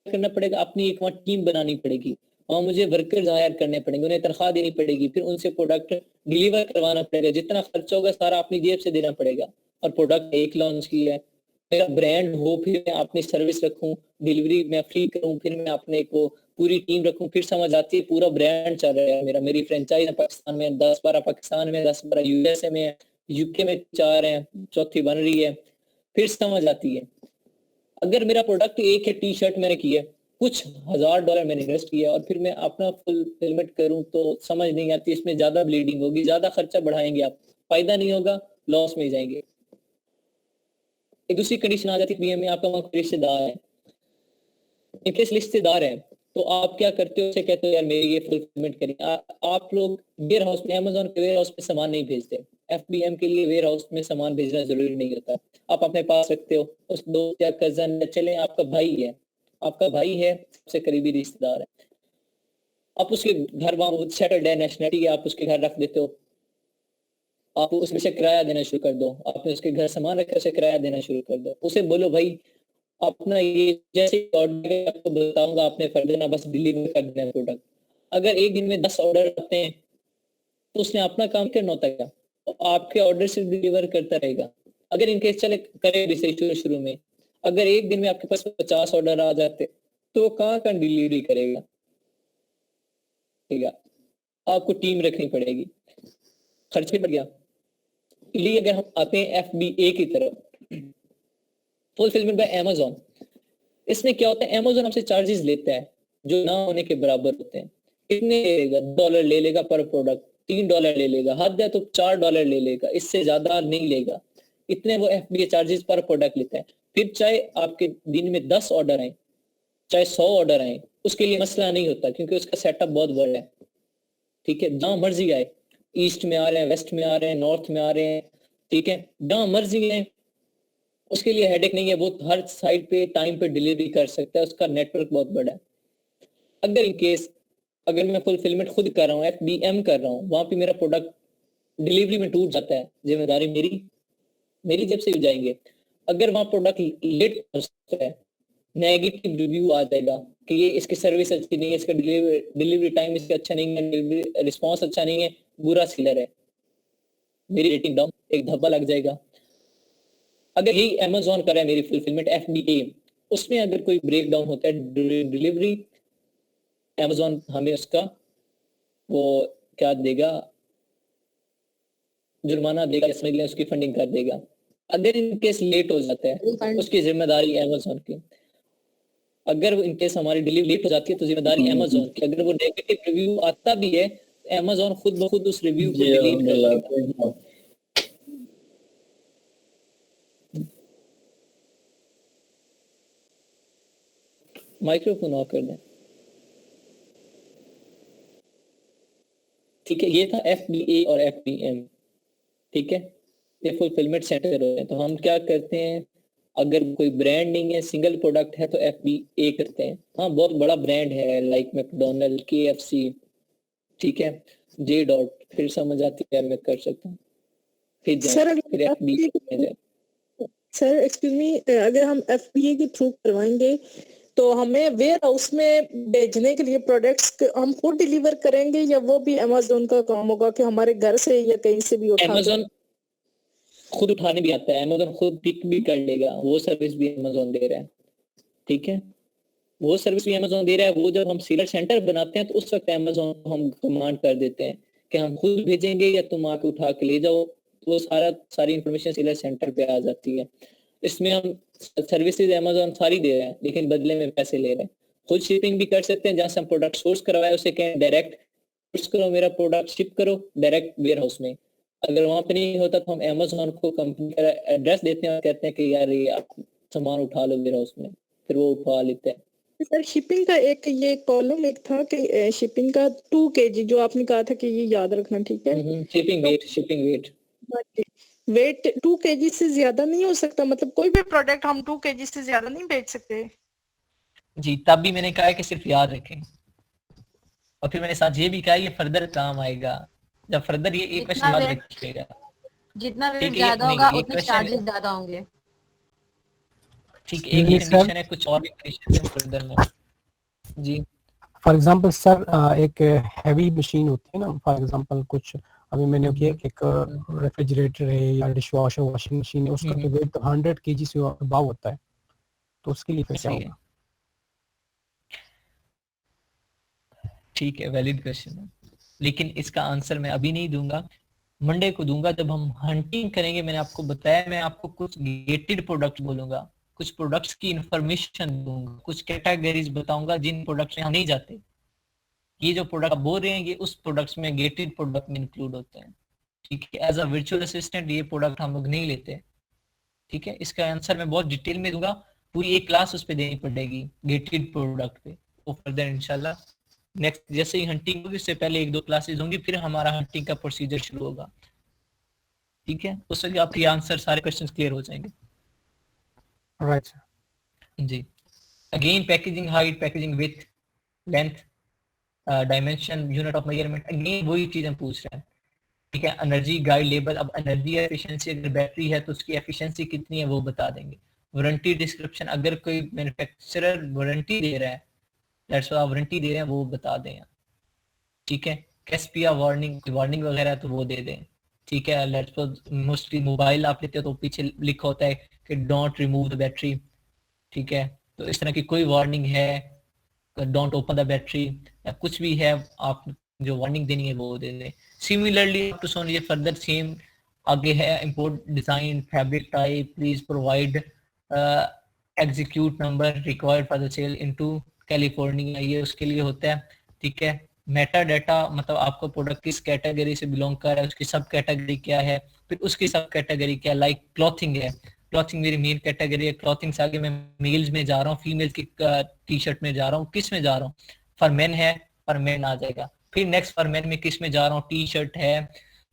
करना पड़ेगा, अपनी एक वहाँ टीम बनानी पड़ेगी, वहाँ मुझे वर्कर्स हायर करने पड़ेंगे, उन्हें तनख्वाह देनी पड़ेगी, फिर उनसे प्रोडक्ट डिलीवर करवाना पड़ेगा, जितना खर्चा होगा सारा अपनी जेब से देना पड़ेगा। और प्रोडक्ट एक लॉन्च किया है, मेरा ब्रांड हो, फिर मैं अपनी सर्विस रखूं, डिलीवरी मैं फ्री करूं, फिर मैं अपने को पूरी टीम रखूं, फिर समझ आती है पूरा ब्रांड चल रहा है मेरा, मेरी फ्रेंचाइज है पाकिस्तान में, 10-12 पाकिस्तान में, 10-12 USA में है, UK में 4 हैं, चौथी बन रही है, फिर समझ आती है। अगर मेरा प्रोडक्ट एक है, टी शर्ट मैंने की है, कुछ $1000 मैंने इन्वेस्ट किया और फिर मैं अपना फुलफिलमेंट करूं, तो समझ नहीं आती, इसमें ज्यादा ब्लीडिंग होगी, ज्यादा खर्चा बढ़ाएंगे आप, फायदा नहीं होगा, लॉस में जाएंगे। एक दूसरी कंडीशन आ जाती है BM में, आपका वहाँ कोई रिश्तेदार है, इनकेस रिश्तेदार है, तो आप क्या करते हो, उसे कहते हो यार मेरी ये फुलफिलमेंट करिए। आप लोग वेयर हाउस में, अमेज़न के वेयर हाउस में सामान नहीं भेजते, FBM के लिए वेयर हाउस में सामान भेजना जरूरी नहीं होता, आप अपने पास रखते हो, उस दोस्त या कजन, चले आपका भाई है, आपका भाई है, सबसे करीबी रिश्तेदार है, आप उसके घर, वहां सेटल्ड है, नेशनलिटी है, आप उसके घर रख देते हो, आप उसमें से किराया देना शुरू कर दो, आपने उसके घर सामान रखा, उसे किराया देना शुरू कर दो, उसे बोलो भाई अपना ये जैसे ऑर्डर आपको बताऊंगा, आपने कर देना, बस डिलीवर कर देना प्रोडक्ट। अगर एक दिन में 10 ऑर्डर आते हैं तो उसने अपना काम करना होता है, तो आपके ऑर्डर से डिलीवर करता रहेगा। अगर इनकेस चले करे भी सही शुरू में, अगर एक दिन में आपके पास 50 ऑर्डर आ जाते तो वो कहाँ का डिलीवरी करेगा, ठीक है, आपको टीम रखनी पड़ेगी, खर्च भी बढ़ गया। इसलिए अगर हम आते हैं FBA की तरफ, फुलफिलमेंट बाय अमेज़न, इसमें क्या होता है, अमेज़न हमसे चार्जेस लेता है जो ना होने के बराबर होते हैं। कितने ले लेगा? $2 ले लेगा पर प्रोडक्ट, $3 ले लेगा, हद है तो $4 ले लेगा, इससे ज्यादा नहीं लेगा, इतने वो FBA चार्जेस पर प्रोडक्ट लेता है। फिर चाहे आपके दिन में 10 ऑर्डर आए, चाहे 100 ऑर्डर आए, उसके लिए मसला नहीं होता, क्योंकि उसका सेटअप बहुत बड़ा है, ठीक है, जहां मर्जी आए, ईस्ट में आ रहे हैं, वेस्ट में आ रहे हैं, नॉर्थ में आ रहे हैं, ठीक है, जहां मर्जी आए, उसके लिए हेडेक नहीं है, वो हर साइड पे टाइम पे डिलीवरी कर सकता है, उसका नेटवर्क बहुत बड़ा है। अगर इन केस अगर मैं फुलफिलमेंट खुद कर रहा हूँ, FBM कर रहा हूँ, वहां पे मेरा प्रोडक्ट डिलीवरी में टूट जाता है, जिम्मेदारी मेरी जेब से भी जाएंगे। अगर वहां प्रोडक्ट लेट हो सकता है, नेगेटिव रिव्यू आ जाएगा कि ये इसकी सर्विस अच्छी नहीं है, इसका डिलीवरी टाइम इसका अच्छा नहीं है, डिलीवरी रिस्पॉन्स अच्छा नहीं है, बुरा सेलर है, मेरी रेटिंग डाउन, एक धब्बा लग जाएगा। अगर यही अमेज़न कर रहा है मेरी फुलफिलमेंट FBA, उसमें अगर कोई ब्रेक डाउन होता है डिलीवरी, अमेज़न हमें उसका वो क्या देगा, जुर्माना देगा, समझ लें उसकी फंडिंग कर देगा। अगर इन केस लेट हो जाता है, रिफंड, उसकी जिम्मेदारी अमेज़न की। अगर इन केस हमारी डिलीवरी लेट हो जाती है तो जिम्मेदारी अमेज़न की। अगर वो नेगेटिव रिव्यू आता भी है, अमेज़न खुद ब खुद उस रिव्यू को डिलीट कर देगा। माइक्रोफोन ऑफ कर दें। ठीक है, ये था FBA और FBM। ठीक है, ये फुलफिलमेंट सेंटर होते हैं। तो हम क्या करते हैं, अगर कोई ब्रांड नहीं है, सिंगल प्रोडक्ट है, तो FBA करते हैं। हाँ, बहुत बड़ा ब्रांड है लाइक मैकडोनल्ड, KFC, ठीक है, J डॉट, फिर समझ आती है, मैं कर सकता हूँ, फिर सर जाए, अगर फिर FBA में जाए। सर एक्सक्यूज मी, अगर हम FBA के थ्रू करवाएंगे तो हमें वेयर हाउस में भेजने के लिए प्रोडक्ट्स हम खुद डिलीवर करेंगे या वो भी अमेज़न का काम होगा कि हमारे घर से या कहीं से भी उठा कर? Amazon खुद उठाने भी आता है, Amazon खुद पिक भी कर लेगा, वो सर्विस भी Amazon दे रहा है। ठीक है, वो सर्विस भी Amazon दे रहा है। वो जब हम सेलर सेंटर बनाते हैं तो उस वक्त Amazon को हम कमांड कर देते हैं कि हम खुद भेजेंगे या तुम आके उठा के ले जाओ, तो वो सारी इंफॉर्मेशन सेलर सेंटर पे आ जाती है। इसमें हम सर्विसेज Amazon सारी दे रहे हैं, लेकिन बदले में पैसे ले रहे हैं। खुद शिपिंग भी कर सकते हैं, जहाँ से हम प्रोडक्ट सोर्स करवाए उसे कहें डायरेक्ट सोर्स करो, मेरा प्रोडक्ट शिप करो डायरेक्ट वेयर हाउस में। अगर वहां पे नहीं होता तो हम Amazon को कंपनी का एड्रेस देते हैं और कहते हैं कि यार ये आप सामान उठा लो वेयर हाउस में, फिर वो उठा लेते हैं। सर शिपिंग का एक ये कॉलम एक था कि शिपिंग का 2 kg जो आपने कहा था कि ये याद रखना, ठीक है? शिपिंग वेट वेट 2 kg से ज्यादा नहीं हो सकता, मतलब कोई भी प्रोडक्ट हम 2 kg से ज्यादा नहीं बेच सकते। जी, तब भी मैंने कहा है कि सिर्फ याद रखें, और फिर मैंने साथ ये भी कहा ये फर्दर काम आएगा, जब फर्दर ये एक क्वेश्चन याद रखिएगा, जितना वेट ठीक है, ज्यादा नहीं, होगा ये उतने question चार्जेस ज्यादा होंगे। ठीक है, एक ही कंडीशन है, कुछ और भी कंडीशन है फर्दर में। जी, फॉर एग्जांपल सर, एक हैवी मशीन होती है ना, फॉर एग्जांपल कुछ अभी मैंने किया एक रेफ्रिजरेटर है या डिश वॉशर वॉशिंग मशीन है, उसका तो वेट 100 kg से अबव होता है, तो उसके लिए फिर क्या सही है, होगा? ठीक है, वैलिड क्वेश्चन है, लेकिन इसका आंसर मैं अभी नहीं दूंगा, मंडे को दूंगा जब हम हंटिंग करेंगे। मैंने आपको बताया, मैं आपको कुछ गेटेड प्रोडक्ट बोलूंगा, कुछ प्रोडक्ट्स की इंफॉर्मेशन दूंगा, कुछ कैटेगरीज बताऊंगा जिन प्रोडक्ट्स में हम नहीं जाते। ये जो प्रोडक्ट आप बोल रहे हैं ये उस प्रोडक्ट्स में गेटेड प्रोडक्ट में इंक्लूड होते हैं। ठीक है, एज अ वर्चुअल असिस्टेंट ये प्रोडक्ट हम लोग नहीं लेते। ठीक है, इसका आंसर मैं बहुत डिटेल में दूंगा, पूरी एक क्लास उस पर देनी पड़ेगी गेटेड प्रोडक्ट पे। वो फर्दर इंशाल्लाह नेक्स्ट जैसे ही हंटिंग होगी उससे पहले 1-2 क्लासेस होंगी, फिर हमारा हंटिंग का प्रोसीजर शुरू होगा। ठीक है, उस वक्त आपके आंसर सारे क्वेश्चंस क्लियर हो जाएंगे। राइट जी, again packaging height, packaging width, length, dimension, unit of measurement, again वही चीज हम पूछ रहे हैं। ठीक है, एनर्जी गाइड लेबल, अब एनर्जी एफिशिएंसी, अगर बैटरी है तो उसकी एफिशिएंसी कितनी है वो बता देंगे। वारंटी डिस्क्रिप्शन, अगर कोई मैन्युफैक्चरर वारंटी दे रहा है, दैट्स व्हाई वारंटी दे रहे हैं, वो बता दें। ठीक है, कैस्पिया वार्निंग वगैरह तो वो दे दें। ठीक है, लेट्स सपोज मोस्टली मोबाइल आप लेते हो तो पीछे लिखा होता है कि डोंट रिमूव द बैटरी। ठीक है, तो इस तरह की कोई वार्निंग है, डोंट ओपन द बैटरी या कुछ भी है, आप जो वार्निंग देनी है वो दे दें। सिमिलरली टू सोन ये फर्दर सेम आगे है, import design, fabric type, please provide execute number required for the sale into California, ये उसके लिए होता है। ठीक है, मेटा डाटा मतलब आपको प्रोडक्ट किस कैटेगरी से बिलोंग कर रहा है, उसकी सब कैटेगरी क्या है, फिर उसकी सब कैटेगरी क्या, लाइक क्लॉथिंग है, क्लॉथिंग मेरी मेन कैटेगरी है, क्लॉथिंग से आगे मैं मेल्स में जा रहा हूँ, फीमेल्स की टी शर्ट में जा रहा हूँ, किस में जा रहा हूँ, फॉर मेन है, फॉर मेन आ जाएगा। फिर नेक्स्ट फॉर मेन में किस में जा रहा हूँ, टी शर्ट है,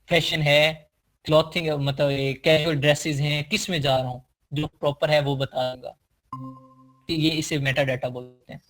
फैशन है, क्लॉथिंग मतलब कैजुअल ड्रेसेस हैं, किस में जा रहा हूँ, जो प्रॉपर है वो बताऊंगा। ये इसे मेटा डाटा बोलते हैं।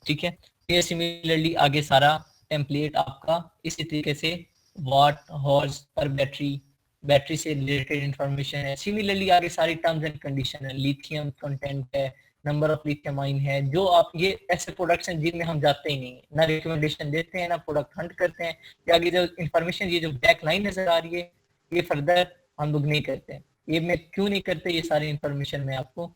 ठीक है, ये सिमिलरली आगे सारा टेम्पलेट आपका इसी तरीके से वाट हॉर्स पर बैटरी से रिलेटेड इंफॉर्मेशन है। सिमिलरली आगे सारी टर्म्स एंड कंडीशन है, लिथियम कंटेंट है, नंबर ऑफ लिथियम आयन है, जो आप ये ऐसे प्रोडक्ट्स हैं जिनमें हम जाते ही नहीं है, ना रिकमेंडेशन देते हैं ना प्रोडक्ट हंट करते हैं। ये आगे जो इंफॉर्मेशन ये जो ब्लैक लाइन नजर आ रही है ये फर्दर हम लोग नहीं करते हैं। ये मैं क्यों नहीं करते, ये सारी इंफॉर्मेशन मैं आपको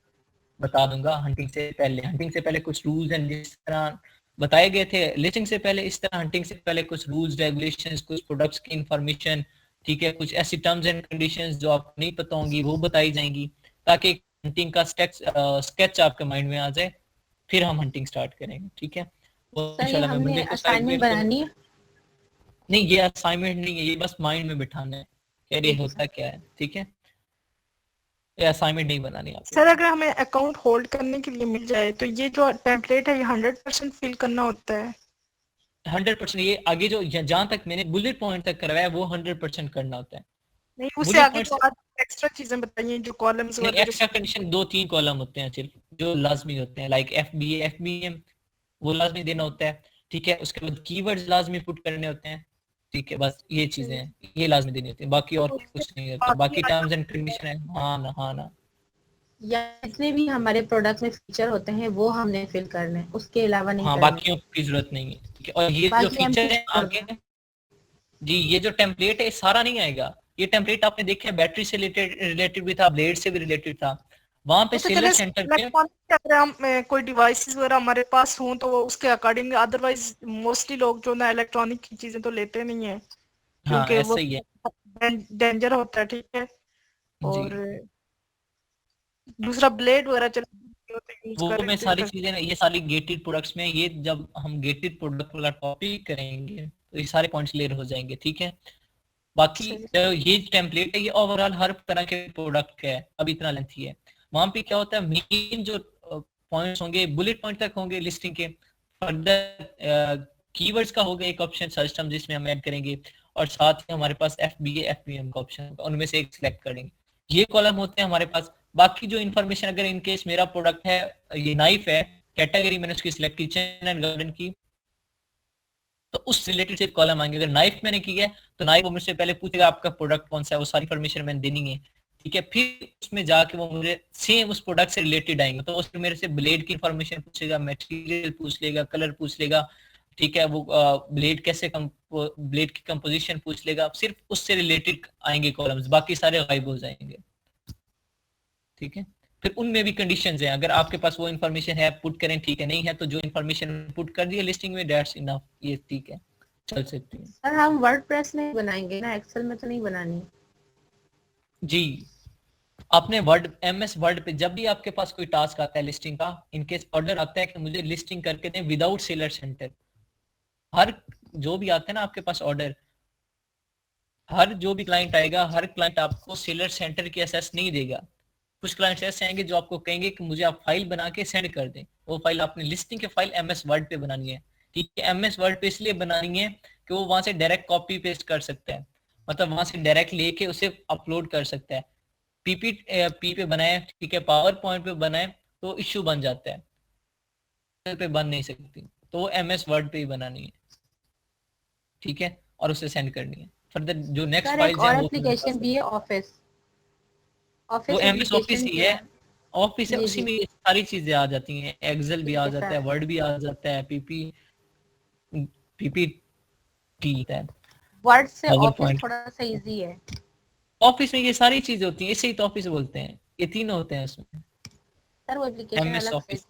बता दूंगा हंटिंग से पहले। हंटिंग से पहले कुछ रूल्स एंड जिस तरह बताए गए थे लिस्टिंग से पहले, इस तरह हंटिंग से पहले कुछ रूल्स रेगुलेशंस, कुछ प्रोडक्ट्स की इंफॉर्मेशन, ठीक है, कुछ ऐसी टर्म्स एंड कंडीशंस जो आपको नहीं पता होंगी वो बताई जाएंगी, ताकि हंटिंग का स्केच आपके माइंड में आ जाए, फिर हम हंटिंग स्टार्ट करेंगे। ठीक है, वो इंशाल्लाह मैं मंडे को असाइनमेंट बनानी है। नहीं, ये असाइनमेंट नहीं है, ये बस माइंड में बिठाना है कि ये होता क्या है। ठीक है, ये असाइनमेंट नहीं बनानी आपको। सर अगर हमें अकाउंट होल्ड करने के लिए मिल जाए तो ये जो टेम्पलेट है ये 100% फिल करना होता है? 100% ये आगे जो जहाँ तक मैंने बुलेट पॉइंट तक करवाया वो 100% करना होता है। नहीं उससे बुलेट आगे पॉइंट जो आप एक्स्ट्रा चीजें बताइए जो कॉलम्स वगैरह एक्स्ट्रा कंडीशन 2-3 कॉलम होते हैं सिर्फ जो लाजमी होते हैं, लाइक FBA FBM वो लाजमी देना होता है, ठीक है। उसके बाद कीवर्ड्स लाजमी पुट करने होते हैं, ठीक है। बस ये चीजें हैं, ये लाजमी देनी होती है, बाकी और कुछ नहीं होता। बाकी टर्म्स एंड कंडीशन है, हाँ ना। या जितने भी हमारे प्रोडक्ट में फीचर होते हैं वो हमने फिल करने हैं, उसके अलावा नहीं हाँ करने। बाकियों की जरूरत नहीं है, ठीक है। और ये जो बाकी हम फीचर है फिल कर आगे जी, ये जो टेम्पलेट है सारा नहीं आएगा। ये टेम्पलेट आपने देखा है बैटरी से रिलेटेड भी था, ब्लेड से भी रिलेटेड था। वहां पे सेलर सेंटर पे अगर हम कोई डिवाइसेस वगैरह हमारे पास हों तो वो उसके अकॉर्डिंग, अदरवाइज मोस्टली लोग जो ना इलेक्ट्रॉनिक की चीजें तो लेते नहीं है हाँ क्योंकि ऐसा वो ही है डेंजर होता है, ठीक है। जी। और दूसरा ब्लेड वगैरह वो मैं सारी चीजें ये सारी गेटेड प्रोडक्ट्स में, ये जब हम गेटेड प्रोडक्ट वाला टॉपिक करेंगे तो ये सारे पॉइंट्स क्लियर हो जाएंगे, ठीक है। बाकी ये टेम्पलेट है ये ओवरऑल हर तरह के प्रोडक्ट का है, अब इतना लेंथी है। वहां पे क्या होता है मेन जो पॉइंट्स होंगे बुलेट पॉइंट तक होंगे लिस्टिंग के। फर्दर कीवर्ड्स का होगा एक ऑप्शन सर्च टर्म जिसमें हम ऐड करेंगे, और साथ ही हमारे पास FBA FBM का ऑप्शन होगा, उनमें से एक सिलेक्ट करेंगे। ये कॉलम होते हैं हमारे पास। बाकी जो इन्फॉर्मेशन अगर इन केस मेरा प्रोडक्ट है ये नाइफ है, कैटेगरी मैंने उसकी सिलेक्ट किचन एंड गार्डन की, तो उस रिलेटेड से कॉलम आएंगे। अगर नाइफ मैंने की है तो नाइफ वो मुझसे पहले पूछेगा आपका प्रोडक्ट कौन सा है, वो सारी इन्फॉर्मेशन मैंने देनी है, ठीक है। फिर उसमें जाके वो मुझे सेम उस प्रोडक्ट से रिलेटेड आएंगे, तो उसमें मेरे से ब्लेड की इन्फॉर्मेशन पूछेगा, मटेरियल पूछ लेगा, कलर पूछ लेगा, ठीक है। वो ब्लेड कैसे ब्लेड की कंपोजिशन पूछ लेगा, सिर्फ उससे रिलेटेड आएंगे कॉलम्स, बाकी सारे गायब हो जाएंगे, ठीक है। फिर उनमें भी कंडीशंस हैं, अगर आपके पास वो इन्फॉर्मेशन है पुट करें, ठीक है। नहीं है तो जो इन्फॉर्मेशन पुट कर दी है लिस्टिंग में दैट्स इनफ, ये ठीक है, चल सकती है। सर हम वर्डप्रेस में बनाएंगे ना, एक्सेल में तो नहीं बनानी जी। आपने वर्ड MS वर्ड पे जब भी आपके पास कोई टास्क आता है लिस्टिंग का, इनकेस ऑर्डर आता है कि मुझे लिस्टिंग करके दें विदाउट सेलर सेंटर, हर जो भी आता है ना आपके पास ऑर्डर, हर जो भी क्लाइंट आएगा हर क्लाइंट आपको सेलर सेंटर की एक्सेस नहीं देगा। कुछ क्लाइंट्स ऐसे आएंगे जो आपको कहेंगे कि मुझे आप फाइल बना के सेंड कर दें, वो फाइल आपने लिस्टिंग की फाइल MS वर्ड पे बनानी है, ठीक है। MS वर्ड पे इसलिए बनानी है कि वो वहां से डायरेक्ट कॉपी पेस्ट कर सकता है, मतलब वहां से डायरेक्ट लेके उसे अपलोड कर सकता है। PPT पे बनाए, ठीक है, पावर पॉइंट पे बनाए तो इश्यू बन जाता है, पे बन नहीं सकती, तो वो MS वर्ड पे ही बनानी है, ठीक है, और उसे सेंड करनी है। फर्दर जो नेक्स्ट सर। फाइल एक और एप्लीकेशन भी है ऑफिस, वो MS ऑफिस ही है, ऑफिस है, जी, उसी जी। में सारी चीजें आ जाती हैं, एक्सेल भी आ जाता है, वर्ड भी आ जाता है, PPT है, वर्ड से पावर ऑफिस पॉइंट। थोड़ा सा इजी है। ऑफिस में ये सारी चीजें होती हैं, इसे ही तो ऑफिस बोलते हैं, ये तीनों होते हैं उसमें। सर वो एप्लीकेशन MS अलग से ऑफिस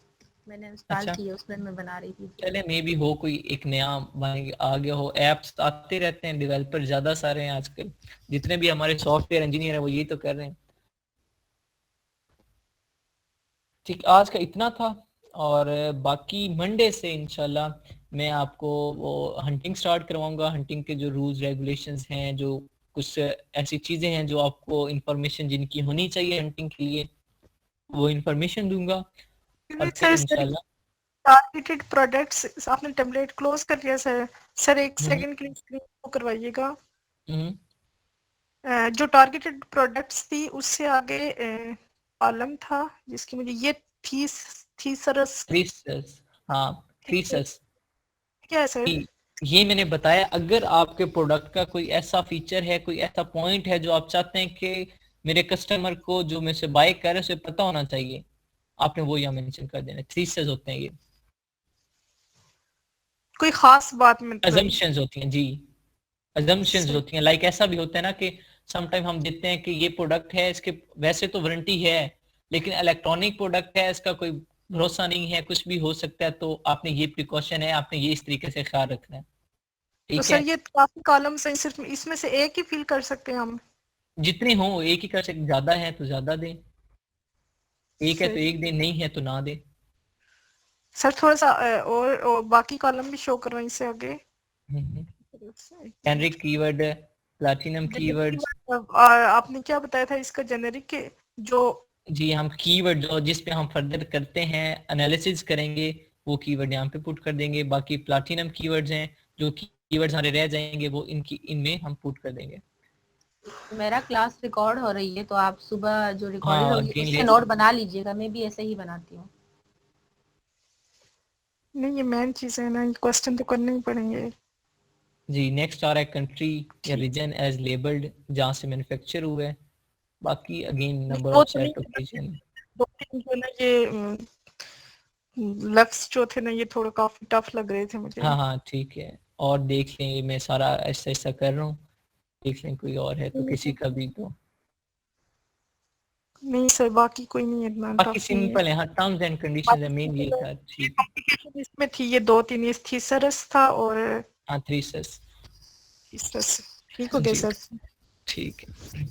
मैंने इंस्टॉल अच्छा। की है, उसमें मैं बना रही थी। चले मे भी हो कोई एक नया आ गया हो, एप्स आते रहते हैं, डेवलपर ज्यादा सारे हैं आजकल, जितने भी हमारे सॉफ्टवेयर इंजीनियर है वो यही तो कर रहे हैं। ठीक, आज का इतना था, और बाकी मंडे से इंशाल्लाह मैं आपको वो हंटिंग स्टार्ट करवाऊंगा। हंटिंग के जो रूल्स रेगुलेशंस हैं, जो कुछ ऐसी चीजें हैं जो आपको इंफॉर्मेशन जिनकी होनी चाहिए हंटिंग के लिए, वो इंफॉर्मेशन दूंगा, और फिर इंशाल्लाह टारगेटेड प्रोडक्ट्स आपने टेम्पलेट क्लोज कर लिया सर। सर एक सेकंड के लिए स्क्रीन को करवाइएगा। जो टारगेटेड प्रोडक्ट्स थी उससे आगे कॉलम था जिसकी मुझे ये थीसरस हाँ थीसिस क्या है सर? ये मैंने बताया, अगर आपके प्रोडक्ट का कोई ऐसा फीचर है, कोई ऐसा पॉइंट है जो आप चाहते हैं कि मेरे कस्टमर को जो मेरे से बाय कर रहे उसे पता होना चाहिए, आपने वो यहाँ मेंशन कर देना। थीसिस होते हैं ये, कोई खास बात में अजम्पशंस होती हैं जी, अजम्पशंस होती हैं। लाइक ऐसा भी होता है ना कि समटाइम हम देखते हैं कि ये प्रोडक्ट है, इसके वैसे तो वारंटी है, लेकिन इलेक्ट्रॉनिक प्रोडक्ट है, इसका कोई भरोसा नहीं है, कुछ भी हो सकता है, तो आपने ये प्रिकॉशन है, आपने ये इस तरीके से ख्याल रखना है, ठीक तो है। सर ये काफी कॉलम्स हैं, सिर्फ इसमें से एक ही फिल कर सकते हैं हम? जितने हो एक ही कर सकते, ज्यादा है तो ज्यादा दें, एक है तो एक दें, नहीं है तो ना दें। सर थोड़ा सा और बाकी कॉलम भी शो करवाएं इससे आगे। Generic keyword, platinum keywords. आपने क्या बताया था इसका जेनेरिक के जो जी हम कीवर्ड जो जिस पे हम फर्दर करते हैं एनालिसिस करेंगे वो कीवर्ड यहाँ पे पुट कर देंगे। बाकी प्लाटिनम कीवर्ड्स हैं जो कीवर्ड्स हमारे रह जाएंगे वो इनमें हम पुट कर देंगे। मेरा क्लास रिकॉर्ड हो रही है तो आप सुबह जो रिकॉर्डेड हाँ, होगी again उससे ले- नोट बना लीजिएगा। मैं भी ऐसे ही बनाती हूँ। नहीं, ये मेन चीज है ना, ये क्वेश्चन तो करने ही पड़ेंगे। जी नेक्स्ट आ रहा है कंट्री या रीजन एज लेबल्ड जहाँ से मैन्युफैक्चर हुआ है। बाकी अगेन नंबर वो ऑफ तो नहीं, सेट ओकेजन। दो तीन जो ना ये लफ्ज जो थे ना ये थोड़ा काफी टफ लग रहे थे मुझे। हाँ हाँ ठीक है और देख लें मैं सारा ऐसा ऐसा कर रहा हूँ, देख लें कोई और है तो किसी का भी तो। नहीं सर, बाकी कोई नहीं है, इतना बाकी टफ नहीं है। सिंपल है, हाँ टर्म्स एंड कंडीशंस है मेन ये था। ठीक है कॉम्प्लिकेशन इसमें थी ये दो तीन, ये थीसरस था और हाँ थ्रीसस। थीसरस। ठीक हो गया जी सर। ठीक है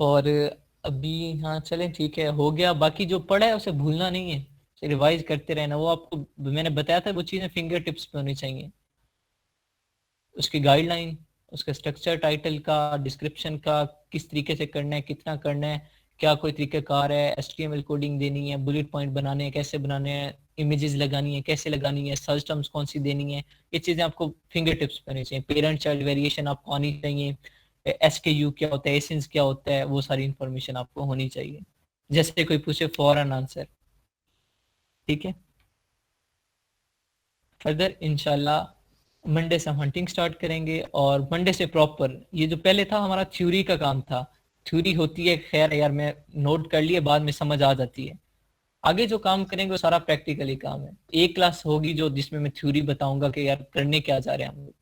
और अभी हाँ चलें ठीक है हो गया। बाकी जो पढ़ा है उसे भूलना नहीं है, रिवाइज करते रहना। वो आपको मैंने बताया था वो चीज़ें फिंगर टिप्स पे होनी चाहिए। उसकी गाइडलाइन, उसका स्ट्रक्चर, टाइटल का, डिस्क्रिप्शन का, किस तरीके से करना है, कितना करना है, क्या कोई तरीक़ाकार है, HTML कोडिंग देनी है, बुलेट पॉइंट बनाने हैं, कैसे बनाने हैं, इमेजेस लगानी है, कैसे लगानी है, सर्च टर्म्स कौन सी देनी है, ये चीज़ें आपको फिंगर टिप्स पे होनी चाहिए। पेरेंट चाइल्ड वेरिएशन आपको आनी चाहिए, SKU क्या होता है, एसेंस क्या होता है, वो सारी इंफॉर्मेशन आपको होनी चाहिए। जैसे कोई पूछे फॉरन आंसर। ठीक है फर्दर इंशाल्लाह मंडे से हम हंटिंग स्टार्ट करेंगे और मंडे से प्रॉपर ये जो पहले था हमारा थ्योरी का काम था, थ्योरी होती है खैर यार मैं नोट कर लिए बाद में समझ आ जाती है। आगे जो काम करेंगे वो सारा प्रैक्टिकली काम है। एक क्लास होगी जो जिसमें मैं थ्योरी बताऊंगा कि यार करने क्या जा रहे हैं हम लोग,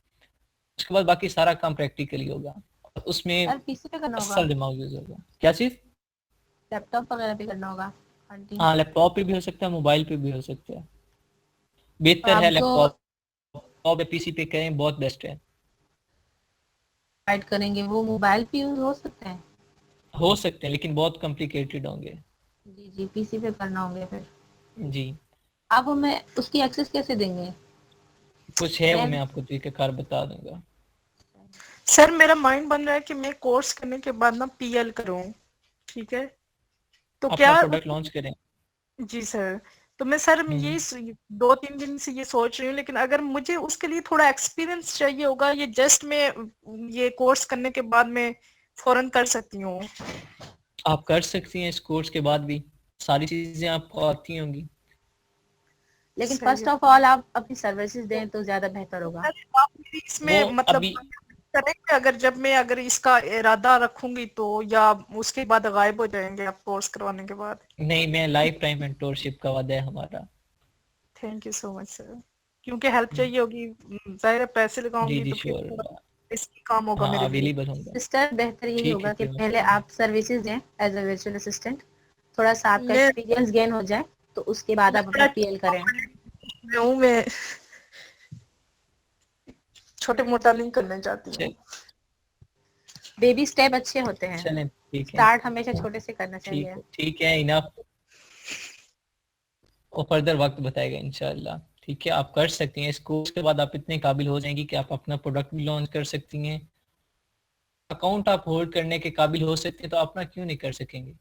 उसके बाद बाकी सारा काम प्रैक्टिकली होगा और उसमें यार पीसी पे करना होगा, असल दिमाग यूज होगा। क्या चीज? लैपटॉप वगैरह पे करना होगा hunting। हाँ लैपटॉप पे भी हो सकता है, मोबाइल पे भी हो सकता है। बेहतर आप है जो लैपटॉप या PC पे करें, बहुत बेस्ट है। गाइड करेंगे वो मोबाइल पे यूज हो सकते हैं। हो सकते हैं लेकिन बहुत कॉम्प्लिकेटेड होंगे। जी जी पीसी पे करना होंगे फिर। जी आप हमें उसकी एक्सेस कैसे देंगे? कुछ है वो मैं मैं आपको तरीकाकार बता दूंगा। सर मेरा माइंड बन रहा है कि मैं कोर्स करने के बाद ना PL करूं, ठीक है? तो अपना क्या प्रोडक्ट लॉन्च करें। जी सर, तो मैं सर ये 2-3 दिन से ये सोच रही हूँ, लेकिन अगर मुझे उसके लिए थोड़ा एक्सपीरियंस चाहिए होगा, ये जस्ट मैं ये कोर्स करने के बाद मैं फौरन कर सकती हूँ? आप कर सकती हैं इस कोर्स के बाद भी, सारी चीजें आपको आती होंगी। लेकिन सही फर्स्ट है। ऑफ ऑल आप अपनी सर्विसेज दें तो ज्यादा बेहतर होगा। सर, आप मेरी इसमें वो मतलब अभी करेंगे अगर जब मैं अगर इसका इरादा रखूंगी तो, या उसके बाद गायब हो जाएंगे आप कोर्स करवाने के बाद? नहीं, मैं लाइफ टाइम मेंटोरशिप का वादा है हमारा। Thank you so much sir, क्योंकि हेल्प चाहिए होगी, जाहिर है पैसे जी लगाऊंगी जी तो फिर श्योर। थोड़ा इसकी काम होगा हाँ मेरे लिए। अवेलेबल होंगे। सिस्टर बेहतर यही ठीक है होगा कि कोई पहले मसला नहीं। आप सर्विसेज दें एज अ वर्चुअल असिस्टेंट, थोड़ा सा आपका मैं एक्सपीरियंस गेन हो जाए तो उसके बाद आप अपना PL करें। मैं छोटे मोटा नहीं करना चाहती हूँ। बेबी स्टेप अच्छे होते हैं, चलें ठीक है स्टार्ट हमेशा छोटे से करना चाहिए। ठीक है इनफ। और फर्दर वक्त बताएगा इंशाल्लाह। ठीक है आप कर सकती हैं इस कोर्स के बाद आप इतने काबिल हो जाएंगी कि आप अपना प्रोडक्ट भी लॉन्च कर सकती हैं, अकाउंट आप होल्ड करने के काबिल हो सकते हैं, तो अपना क्यों नहीं कर सकेंगे।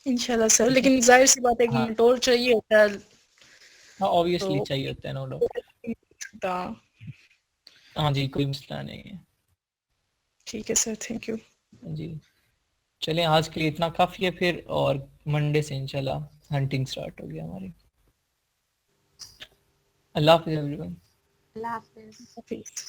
इंशाल्लाह सर, ठीक है लेकिन जाहिर सी बात है कि हाँ मेंटोर चाहिए होता है हाँ ऑब्वियसली तो चाहिए होता है नो डाउट। हाँ जी कोई मसला नहीं है। ठीक है सर, थैंक यू। जी चलें आज के लिए इतना काफ़ी है फिर, और मंडे से इंशाल्लाह हंटिंग स्टार्ट हो गया हमारी। अल्लाह हाफिज़ एवरीवन। अल्लाह हाफिज। Peace.